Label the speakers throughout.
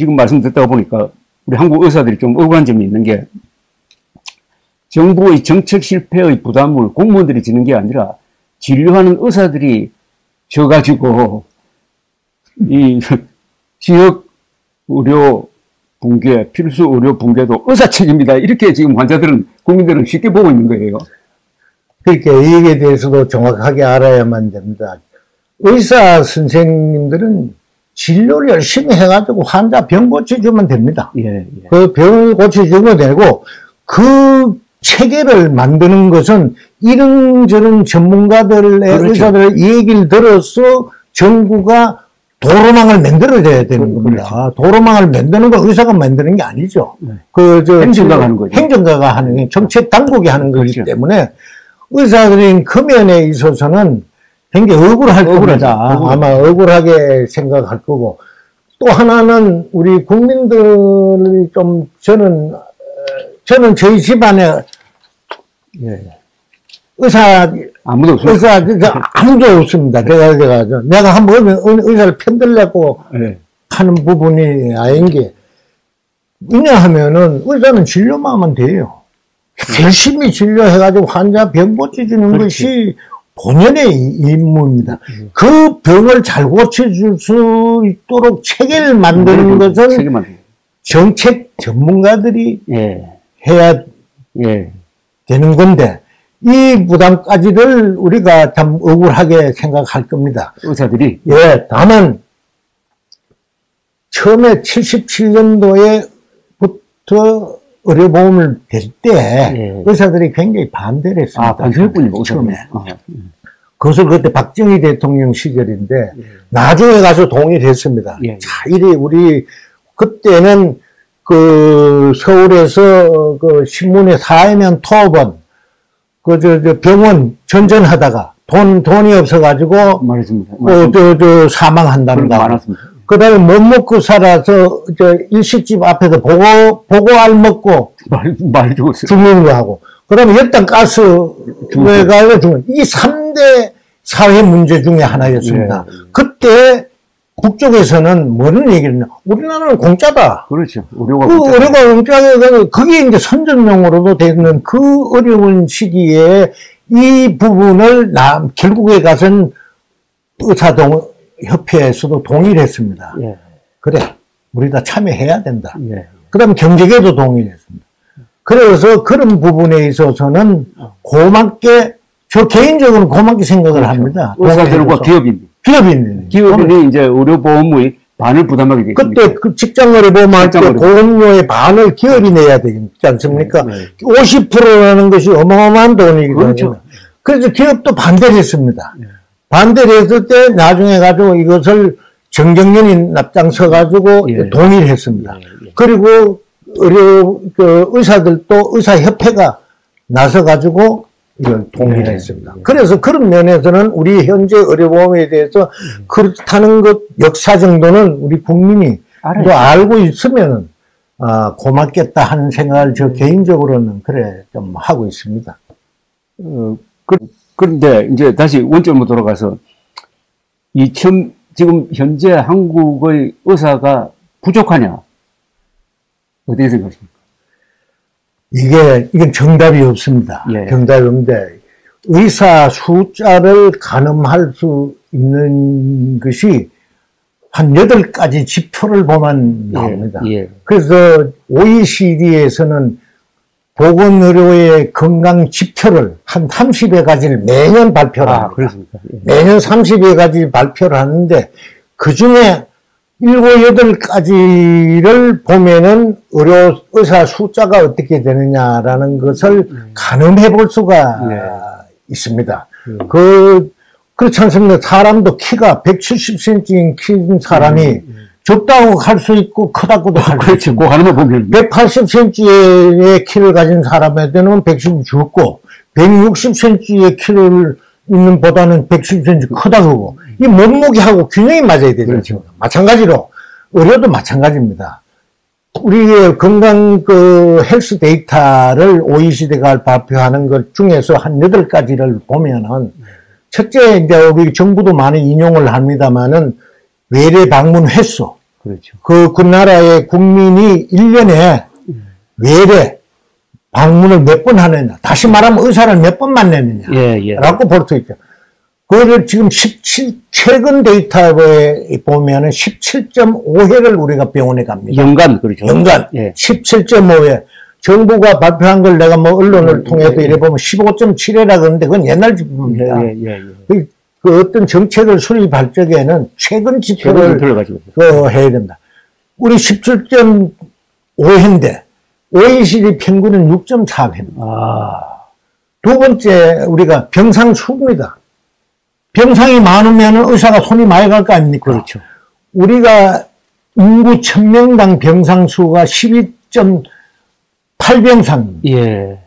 Speaker 1: 지금 말씀 듣다가 보니까 우리 한국 의사들이 좀 억울한 점이 있는 게 정부의 정책 실패의 부담을 공무원들이 지는 게 아니라 진료하는 의사들이 져가지고 이 지역 의료 붕괴, 필수 의료 붕괴도 의사 책임이다. 이렇게 지금 환자들은, 국민들은 쉽게 보고 있는 거예요.
Speaker 2: 그러니까 이에 대해서도 정확하게 알아야만 됩니다. 의사 선생님들은 진료를 열심히 해가지고 환자 병 고쳐주면 됩니다.
Speaker 1: 예.
Speaker 2: 그 병을 고쳐주면 되고, 그 체계를 만드는 것은 이런저런 전문가들의
Speaker 1: 그렇죠.
Speaker 2: 의사들의 얘기를 들어서 정부가 도로망을 만들어줘야 되는 겁니다.
Speaker 1: 그렇죠.
Speaker 2: 도로망을 만드는 건 의사가 만드는 게 아니죠.
Speaker 1: 행정가가 하는 거죠.
Speaker 2: 행정가가 하는 게 정책 당국이 하는 거기
Speaker 1: 그렇죠.
Speaker 2: 때문에 의사들인 그 면에 있어서는 굉장히 억울할 겁니다. 아마 억울하게 생각할 거고. 또 하나는 우리 국민들이 좀 저는 저희 집안에
Speaker 1: 아무도 없습니다.
Speaker 2: 아무도 없습니다. 내가 한번 의사를 편들려고 하는 부분이 아닌 게, 왜냐하면은 의사는 진료만 하면 돼요. 열심히 진료해가지고 환자 병 고쳐주는 것이 본연의 임무입니다. 그 병을 잘 고쳐줄 수 있도록 체계를 만드는 것은 정책 전문가들이 해야 되는 건데, 이 부담까지를 우리가 참 억울하게 생각할 겁니다.
Speaker 1: 의사들이?
Speaker 2: 다만, 처음에 77년도에부터 의료보험을 댈 때, 의사들이 굉장히 반대를 했습니다.
Speaker 1: 반대했군요,
Speaker 2: 처음에. 그것을 그때 박정희 대통령 시절인데, 나중에 가서 동의를 했습니다. 자, 우리, 그때는 서울에서 신문에 사회면 토업원, 병원 전전하다가 돈이 없어가지고
Speaker 1: 말했습니다.
Speaker 2: 사망한다는 거. 그 다음에 못 먹고 살아서 일식집 앞에서 보고알 먹고
Speaker 1: 말
Speaker 2: 죽는 거 하고, 그 다음에 열당 가스에 가서 죽는, 이 3대 사회 문제 중에 하나였습니다. 그때 북쪽에서는 뭐는 얘기를 했냐, 우리나라는 공짜다.
Speaker 1: 그렇죠. 의료가
Speaker 2: 공짜다. 그게 이제 선전용어로도 되는 그 어려운 시기에 이 부분을 결국에 가서는 의사협회에서도 동의를 했습니다. 그래, 우리 다 참여해야 된다. 그 다음에 경제계도 동의를 했습니다. 그래서 그런 부분에 있어서는 고맙게, 저 개인적으로는 고맙게 생각을 합니다.
Speaker 1: 의사들과 기업인이 이제 의료보험의 반을 부담하게 되겠습니다.
Speaker 2: 그때 그 직장의료보험 할 때 보험료의 반을 기업이 내야 되지 않습니까? 50%라는 것이 어마어마한 돈이거든요.
Speaker 1: 그렇죠.
Speaker 2: 그래서 기업도 반대를 했습니다. 반대를 했을 때 나중에 가지고 이것을 정경련이 앞장서 가지고 동의를 했습니다. 그리고 의사들도 의사협회가 나서 가지고 이걸 동의를 했습니다. 그래서 그런 면에서는 우리 현재 의료보험에 대해서 그렇다는 것 역사 정도는 우리 국민이 또 알고 있으면은 고맙겠다 하는 생각을 저 개인적으로는 그래 좀 하고 있습니다.
Speaker 1: 그런데 이제 다시 원점으로 돌아가서 지금 현재 한국의 의사가 부족하냐? 어떻게 생각하십니까?
Speaker 2: 이건 정답이 없습니다. 정답이 없는데, 의사 숫자를 가늠할 수 있는 것이 한 8가지 지표를 보면 나옵니다. 그래서 OECD에서는 보건의료의 건강 지표를 한 30여 가지를 매년 발표를 합니다.
Speaker 1: 그렇습니까?
Speaker 2: 매년 30여 가지 발표를 하는데, 그 중에 7, 8가지를 보면은 의사 숫자가 어떻게 되느냐라는 것을 가늠해 볼 수가 있습니다. 그렇지 않습니까? 사람도 키가 170cm인 키 사람이 좁다고 할 수 있고 크다고도 할 수 있고,
Speaker 1: 그 하나만 보면
Speaker 2: 180cm의 키를 가진 사람한테는 110이 적고 160cm의 키를 있는 보다는 110cm 크다 그러고, 이 몸무게하고 균형이 맞아야 되죠.
Speaker 1: 그렇죠.
Speaker 2: 마찬가지로 의료도 마찬가지입니다. 우리의 건강 헬스 데이터를 OECD가 발표하는 것 중에서 한 8가지를 보면은, 첫째, 이제 우리 정부도 많이 인용을 합니다만은 외래 방문 횟수,
Speaker 1: 그렇죠.
Speaker 2: 그 나라의 국민이 1년에 외래 방문을 몇 번 하느냐. 다시 말하면 의사를 몇 번 만나느냐.
Speaker 1: 예, 예.
Speaker 2: 라고 볼 수 있죠. 그거를 지금 최근 데이터에 보면은 17.5회를 우리가 병원에 갑니다.
Speaker 1: 연간, 그렇죠.
Speaker 2: 연간.
Speaker 1: 예.
Speaker 2: 17.5회. 정부가 발표한 걸 내가 뭐 언론을 통해서 이래 보면 15.7회라 그러는데 그건 옛날 지표입니다.
Speaker 1: 예, 예, 예.
Speaker 2: 그 어떤 정책을 수립할 적에는 최근 지표를 해야 된다. 우리 17.5회인데 OECD 평균은 6.4회입니다.
Speaker 1: 아.
Speaker 2: 두 번째 우리가 병상 수입니다. 병상이 많으면 의사가 손이 많이 갈 거 아닙니까?
Speaker 1: 그렇죠.
Speaker 2: 우리가 인구 1000명당 병상 수가 12.8병상입니다.
Speaker 1: 예.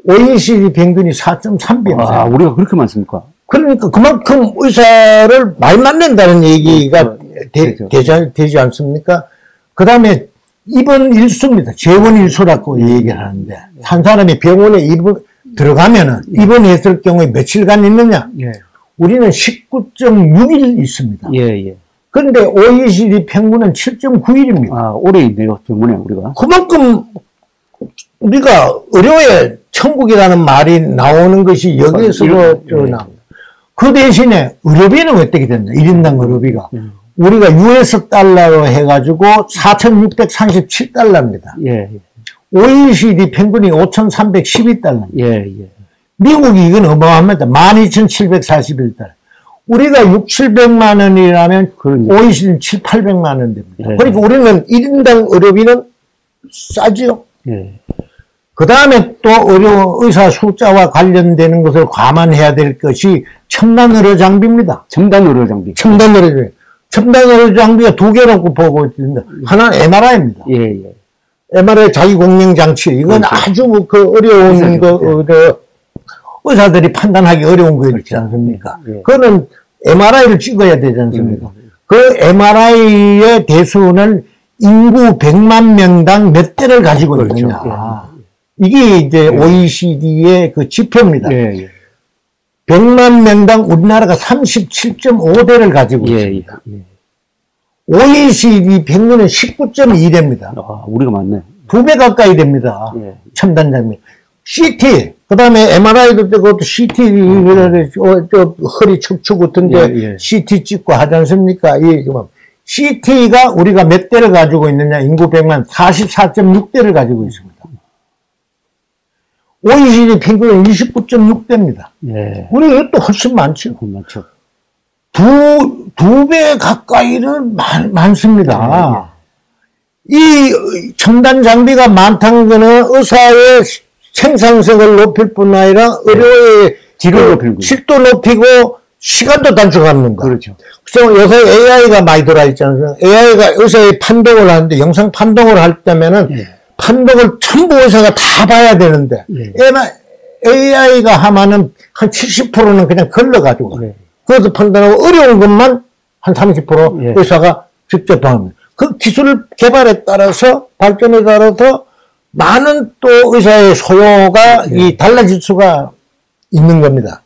Speaker 2: OECD 평균이 4.3병상.
Speaker 1: 아, 우리가 그렇게 많습니까?
Speaker 2: 그러니까 그만큼 의사를 많이 만난다는 얘기가 되지 않습니까? 그 다음에 입원 일수입니다. 재원 일수라고 얘기를 하는데, 한 사람이 병원에 들어가면은 입원했을 경우에 며칠간 있느냐?
Speaker 1: 예.
Speaker 2: 우리는 19.6일 있습니다.
Speaker 1: 예, 예.
Speaker 2: 그런데 OECD 평균은 7.9일입니다.
Speaker 1: 아, 오래 있네요, 병원에 우리가.
Speaker 2: 그만큼 우리가 의료에 천국이라는 말이 나오는 것이 여기에서도 나옵니다. 그 대신에 의료비는 어떻게 된다? 1인당 의료비가. 우리가 US 달러로 해가지고 4,637달러입니다.
Speaker 1: 예, 예.
Speaker 2: OECD 평균이 5,312달러입니다.
Speaker 1: 예, 예.
Speaker 2: 미국이 이건 어마어마합니다. 12,741달러. 우리가 6, 700만 원이라면 OECD는 7, 800만 원 됩니다.
Speaker 1: 예.
Speaker 2: 그러니까 우리는 1인당 의료비는 싸죠.
Speaker 1: 예.
Speaker 2: 그 다음에 또 의사 숫자와 관련되는 것을 감안해야 될 것이 첨단 의료 장비입니다.
Speaker 1: 첨단 의료 장비.
Speaker 2: 첨단 의료 장비가 두 개라고 보고 있습니다. 하나는 MRI입니다.
Speaker 1: 예, 예.
Speaker 2: MRI 자기 공명 장치. 이건
Speaker 1: 그렇죠.
Speaker 2: 아주 어려운 의사들이 판단하기 어려운 거 있지 않습니까?
Speaker 1: 예.
Speaker 2: 그거는 MRI를 찍어야 되지 않습니까? 그 MRI의 대수는 인구 100만 명당 몇 대를 가지고 있느냐.
Speaker 1: 그렇죠.
Speaker 2: 이게 이제 OECD의 그 지표입니다.
Speaker 1: 예, 예.
Speaker 2: 100만 명당 우리나라가 37.5대를 가지고 있습니다.
Speaker 1: 예, 예.
Speaker 2: OECD 평균은 19.2대입니다.
Speaker 1: 아, 우리가 많네.
Speaker 2: 2배 가까이 됩니다.
Speaker 1: 예.
Speaker 2: 첨단 장비. CT, 그 다음에 MRI도 그것도 CT, 허리 척추 같은데
Speaker 1: 예, 예.
Speaker 2: CT 찍고 하지 않습니까? CT가 우리가 몇 대를 가지고 있느냐? 인구 100만 44.6대를 가지고 있습니다. OECD 평균은 29.6대입니다.
Speaker 1: 예.
Speaker 2: 우리가 이것도 훨씬 많죠.
Speaker 1: 많죠.
Speaker 2: 두 배 가까이는 많습니다. 예, 예. 이 첨단 장비가 많다는 것은 의사의 생산성을 높일 뿐 아니라 의료의 질도 높이고 시간도 단축합니다.
Speaker 1: 그렇죠.
Speaker 2: 그래서 요새 AI가 많이 들어있잖아요. AI가 의사의 판독을 하는데 영상 판독을 할 때면은 판독을 전부 의사가 다 봐야 되는데 AI가 하면은 한 70%는 그냥 걸러가지고 그것도 판단하고 어려운 것만 한 30% 의사가 직접 합니다. 그 기술 개발에 따라서 발전에 따라서 많은 또 의사의 소요가 달라질 수가 있는 겁니다.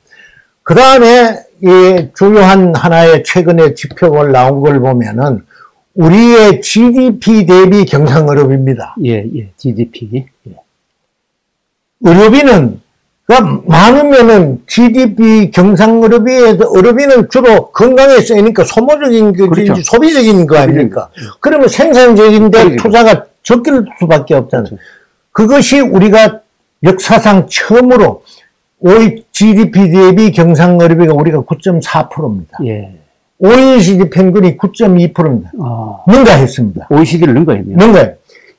Speaker 2: 그 다음에 이 중요한 하나의 최근에 지표가 나온 걸 보면은 우리의 GDP 대비 경상의료비입니다.
Speaker 1: 예, 예, GDP. 예.
Speaker 2: 의료비는, 그러니까 많으면은 GDP 경상의료비에서 의료비는 주로 건강에 쓰이니까 소모적인 거, 그렇죠. 소비적인 거 아닙니까? 그러면 생산적인데 그렇죠. 투자가 적을 수밖에 없잖아요. 그렇죠. 그것이 우리가 역사상 처음으로 GDP 대비 경상의료비가 우리가 9.4%입니다. 예. OECD 평균이 9.2%입니다. 능가했습니다.
Speaker 1: OECD를 능가했네요.
Speaker 2: 능가해.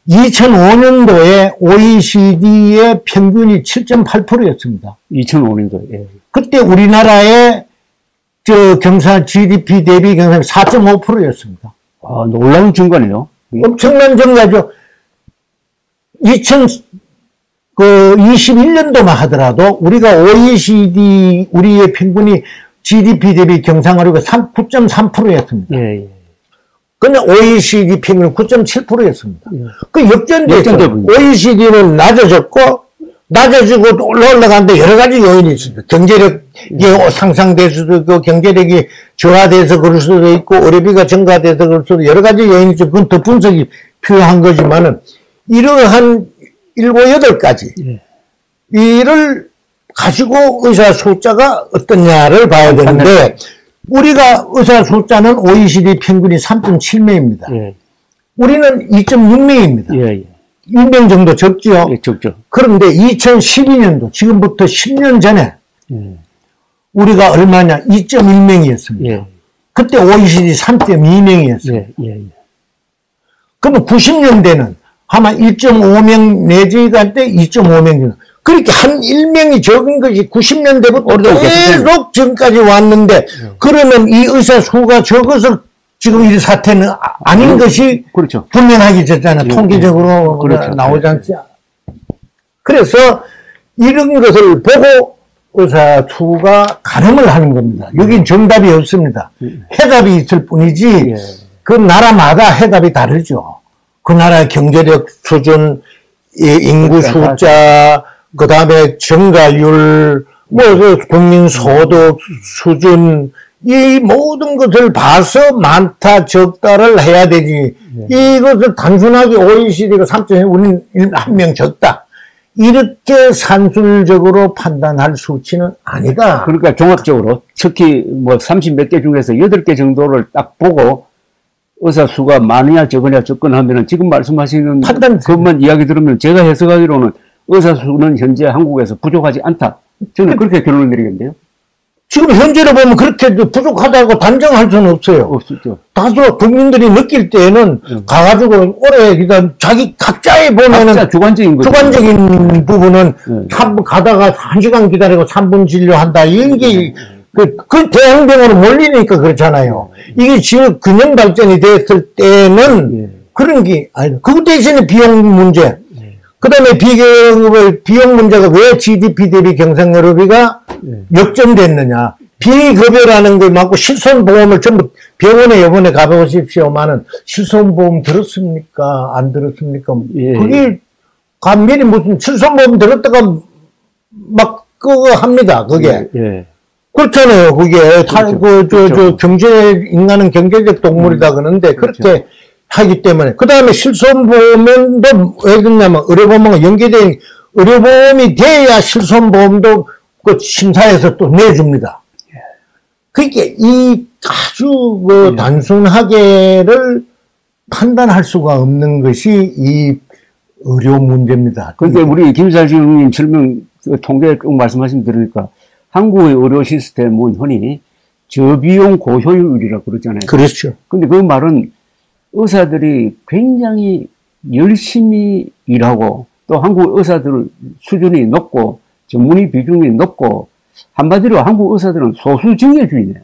Speaker 2: 2005년도에 OECD의 평균이 7.8%였습니다.
Speaker 1: 2005년도에. 예.
Speaker 2: 그때 우리나라의 GDP 대비 경상이 4.5%였습니다.
Speaker 1: 아, 놀라운 증가네요.
Speaker 2: 엄청난 증가죠. 2021년도만 하더라도 우리가 OECD 우리의 평균이 GDP 대비 경상의료가 9.3%였습니다. 예, 예. 근데 OECD 평균은 9.7%였습니다. 예. 그 역전됐죠. OECD는 낮아졌고 낮아지고 또 올라가는데 여러 가지 요인이 있습니다. 경제력이 상상될 수도 있고, 경제력이 저하돼서 그럴 수도 있고, 의료비가 증가돼서 그럴 수도 있고, 여러 가지 요인이 있죠. 그건 더 분석이 필요한 거지만은, 이러한 7, 8가지, 이를 가지고 의사 숫자가 어떠냐를 봐야 되는데, 우리가 의사 숫자는 OECD 평균이 3.7명입니다.
Speaker 1: 예.
Speaker 2: 우리는 2.6명입니다.
Speaker 1: 예, 예.
Speaker 2: 1명 정도 적죠?
Speaker 1: 예, 적죠.
Speaker 2: 그런데 2012년도, 지금부터 10년 전에, 우리가 얼마냐? 2.1명이었습니다.
Speaker 1: 예.
Speaker 2: 그때 OECD 3.2명이었어요.
Speaker 1: 예, 예, 예.
Speaker 2: 그러면 90년대는 아마 1.5명 내지가 때 2.5명. 그렇게 한 1명이 적은 것이 90년대부터 계속 지금까지 왔는데, 그러면 이 의사 수가 적어서 지금 이 사태는 아닌 것이
Speaker 1: 그렇죠.
Speaker 2: 분명하게 됐잖아요.
Speaker 1: 예,
Speaker 2: 통계적으로
Speaker 1: 그렇죠.
Speaker 2: 나오지 않지. 그래서 이런 것을 보고 의사 수가 가늠을 하는 겁니다. 여긴 정답이 없습니다. 해답이 있을 뿐이지,
Speaker 1: 예.
Speaker 2: 그 나라마다 해답이 다르죠. 그 나라의 경제력 수준, 인구 숫자, 그 다음에 증가율, 국민 소득 수준, 이 모든 것을 봐서 많다, 적다를 해야 되지. 이것을 단순하게 OECD가 3.1, 우리는 1명 적다. 이렇게 산술적으로 판단할 수치는 아니다.
Speaker 1: 그러니까 종합적으로, 특히 30몇 개 중에서 8개 정도를 딱 보고, 의사 수가 많으냐, 적으냐, 접근하면은 지금 말씀하시는 것만 이야기 들으면 제가 해석하기로는 의사 수는 현재 한국에서 부족하지 않다. 저는 그렇게 결론을 내리겠는데요.
Speaker 2: 지금 현재로 보면 그렇게 부족하다고 단정할 수는 없어요.
Speaker 1: 없죠.
Speaker 2: 다수 국민들이 느낄 때에는 가가지고 오래 기다 자기 각자의 보면은
Speaker 1: 각자 주관적인
Speaker 2: 부분은 3분 가다가 1시간 기다리고 3분 진료한다. 이게 그 대형병으로 몰리니까 그렇잖아요. 이게 지금 균형 발전이 됐을 때는 그런 게 아니. 그 대신에 비용 문제. 그 다음에 비용 문제가 왜 GDP 대비 경상여로비가 역전됐느냐. 비급여라는 걸 막고 실손보험을 전부 병원에 요번에 가보십시오만은 실손보험 들었습니까? 안 들었습니까? 그게 간밀히 무슨 실손보험 들었다가 막 그거 합니다. 그게. 그렇잖아요. 그게
Speaker 1: 그렇죠.
Speaker 2: 인간은 경제적 동물이다 그러는데 그렇게 하기 때문에. 그 다음에 실손보험도 왜 그러냐면 의료보험과 연계된 의료보험이 돼야 실손보험도 그 심사에서 또 내줍니다. 그러니까 이 아주 단순하게를 판단할 수가 없는 것이 이 의료 문제입니다.
Speaker 1: 그런데 우리 김살지님 설명 통계 꼭 말씀하신 들으니까 한국의 의료 시스템은 흔히 저비용 고효율이라고 그러잖아요.
Speaker 2: 그렇죠.
Speaker 1: 근데 그 말은 의사들이 굉장히 열심히 일하고 또 한국 의사들 수준이 높고 전문의 비중이 높고 한마디로 한국 의사들은 소수정예주의네.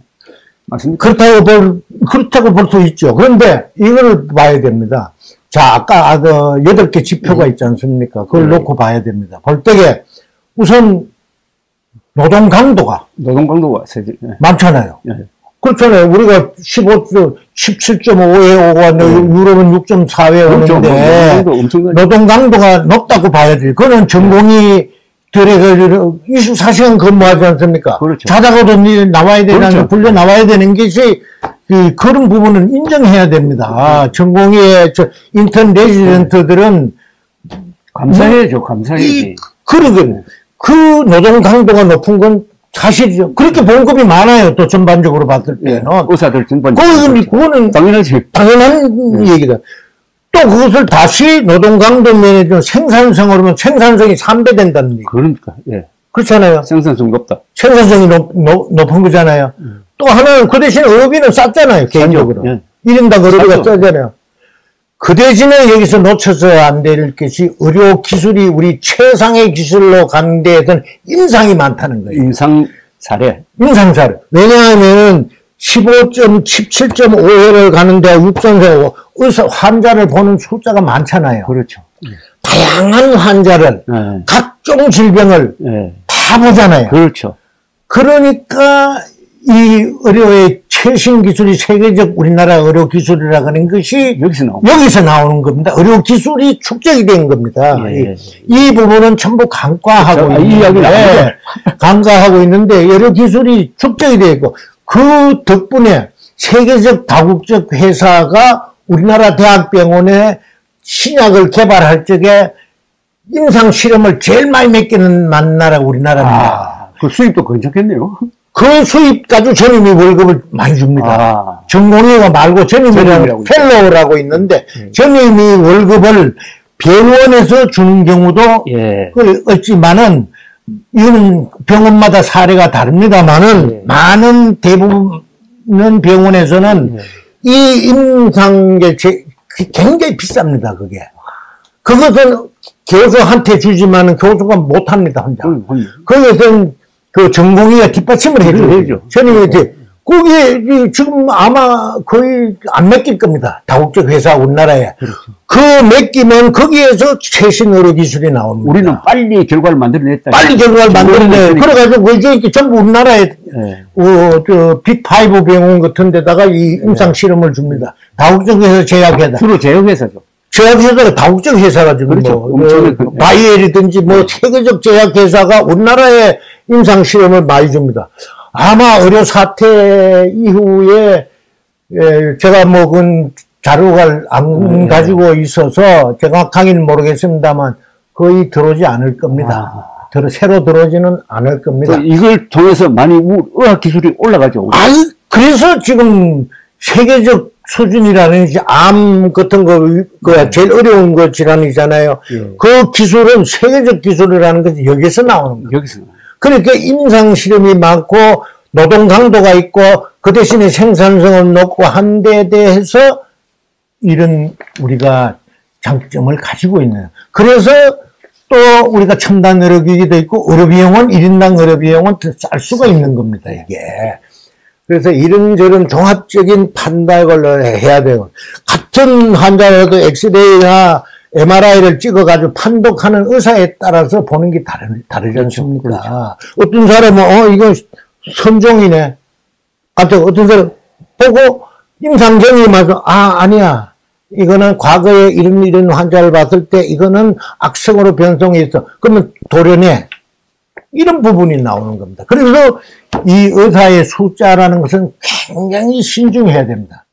Speaker 1: 맞습니까?
Speaker 2: 그렇다고 볼 수 있죠. 그런데 이걸 봐야 됩니다. 자, 아까 8개 지표가 있지 않습니까? 그걸 놓고 봐야 됩니다. 볼 때에 우선 노동 강도가 많잖아요. 그렇잖아요. 우리가 17.5에 오고 왔는데 유럽은 6.4에 오는데 노동 강도가 높다고 봐야 돼요. 그거는 전공의들의 24시간 근무하지 않습니까?
Speaker 1: 그렇죠.
Speaker 2: 자다가도 나와야 되는, 불려 나와야 되는 것이 그런 부분은 인정해야 됩니다. 전공의의 인턴 레지던트들은
Speaker 1: 감사해야죠. 감사해야지.
Speaker 2: 그러거든요. 그 노동 강도가 높은 건 사실이죠. 그렇게 봉급이 많아요. 또 전반적으로 봤을 때는.
Speaker 1: 의사들 전반적으로.
Speaker 2: 그거는
Speaker 1: 당연하지.
Speaker 2: 당연한 얘기다. 또 그것을 다시 노동 강도 면에 생산성으로 보면 생산성이 3배 된다는 얘기.
Speaker 1: 그러니까,
Speaker 2: 그렇잖아요.
Speaker 1: 생산성 높다.
Speaker 2: 생산성이 높은 거잖아요. 또 하나는 그 대신 의료비는 쌌잖아요. 개인적으로. 1인당 의료비가 싸잖아요. 그 대신에 여기서 놓쳐서야 안 될 것이 의료 기술이 우리 최상의 기술로 가는 데에선 임상이 많다는 거예요.
Speaker 1: 임상 사례.
Speaker 2: 왜냐하면 17.5회를 가는데 육선세 의사 환자를 보는 숫자가 많잖아요.
Speaker 1: 그렇죠.
Speaker 2: 다양한 환자를 각종 질병을 다 보잖아요.
Speaker 1: 그렇죠.
Speaker 2: 그러니까 이 의료의 최신 기술이 세계적 우리나라 의료 기술이라고 하는 것이 여기서 나오는 겁니다. 의료 기술이 축적이 된 겁니다.
Speaker 1: 예.
Speaker 2: 이 부분은 전부 간과하고 있는데, 간과하고 있는데 의료 기술이 축적이 되어 있고 그 덕분에 세계적 다국적 회사가 우리나라 대학병원에 신약을 개발할 적에 임상 실험을 제일 많이 맡기는 나라가 우리나라입니다.
Speaker 1: 그 수입도 괜찮겠네요.
Speaker 2: 그 수입 가지고 전임이 월급을 많이 줍니다. 전공의가 말고 전임이라고 펠로우라고 있는데 전임이 월급을 병원에서 주는 경우도 있지만은 이거는 병원마다 사례가 다릅니다만은 많은 대부분 병원에서는 이 임상계 굉장히 비쌉니다. 그것은 교수한테 주지만은 교수가 못합니다 혼자. 거기에서는 그 전공의가 뒷받침을 해줘야죠. 전임한테 그게 지금 아마 거의 안 맡길 겁니다. 다국적 회사 우리나라에.
Speaker 1: 그렇죠.
Speaker 2: 그 맡기면 거기에서 최신 의료 기술이 나옵니다.
Speaker 1: 우리는 빨리 결과를 만들어냈다.
Speaker 2: 빨리 결과를 만들어내. 그래가지고 그게 전부 우리나라에 빅5 병원 같은 데다가 이 임상 실험을 줍니다. 다국적 회사 제약회사.
Speaker 1: 주로 제약회사죠.
Speaker 2: 제약회사가 다국적 회사가 지금
Speaker 1: 그렇죠.
Speaker 2: 바이엘이든지 세계적 제약회사가 우리나라에 임상 실험을 많이 줍니다. 아마 의료 사태 이후에 제가 먹은 자료를 안 가지고 있어서 정확하게는 모르겠습니다만 거의 들어오지 않을 겁니다. 새로 들어오지는 않을 겁니다.
Speaker 1: 이걸 통해서 많이 의학 기술이 올라가죠.
Speaker 2: 그래서 지금 세계적 수준이라는 암 같은 거 제일 어려운 거 질환이잖아요. 그 기술은 세계적 기술이라는 것이 여기서 나오는 거예요. 그러니까 임상 실험이 많고 노동 강도가 있고 그 대신에 생산성은 높고 한 데 대해서 이런 우리가 장점을 가지고 있는. 그래서 또 우리가 첨단 의료기기도 있고 의료비용은 1인당 의료비용은 더 쌀 수가 있는 겁니다. 이게. 그래서 이런저런 종합적인 판단을 해야 돼요. 같은 환자라도 엑스레이나 MRI를 찍어가지고 판독하는 의사에 따라서 보는 게 다르지 않습니까? 어떤 사람은, 이건 선종이네. 어떤 사람 보고 임상정이 맞아. 아니야. 이거는 과거에 이런 환자를 봤을 때 이거는 악성으로 변성이 있어. 그러면 도려내. 이런 부분이 나오는 겁니다. 그래서 이 의사의 숫자라는 것은 굉장히 신중해야 됩니다.